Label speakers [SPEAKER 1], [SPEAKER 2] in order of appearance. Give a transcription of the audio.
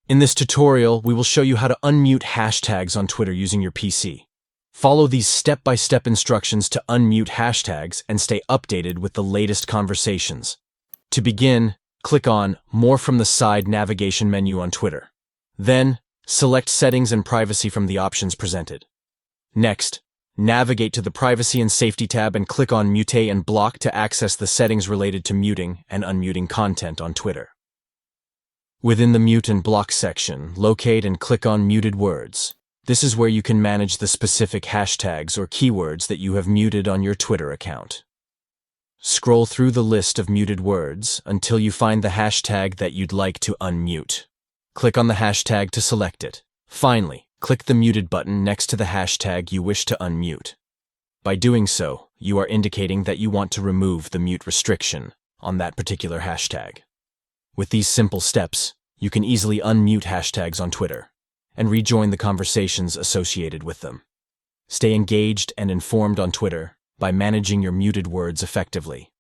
[SPEAKER 1] In this tutorial, we will show you how to unmute hashtags on Twitter using your PC. Follow these step-by-step instructions to unmute hashtags and stay updated with the latest conversations. To begin, click on More from the side navigation menu on Twitter. Then, select Settings and Privacy from the options presented. Next, navigate to the Privacy and Safety tab and click on Mute and Block to access the settings related to muting and unmuting content on Twitter. Within the Mute and Block section, locate and click on Muted Words. This is where you can manage the specific hashtags or keywords that you have muted on your Twitter account. Scroll through the list of muted words until you find the hashtag that you'd like to unmute. Click on the hashtag to select it. Finally, click the muted button next to the hashtag you wish to unmute. By doing so, you are indicating that you want to remove the mute restriction on that particular hashtag. With these simple steps, you can easily unmute hashtags on Twitter and rejoin the conversations associated with them. Stay engaged and informed on Twitter by managing your muted words effectively.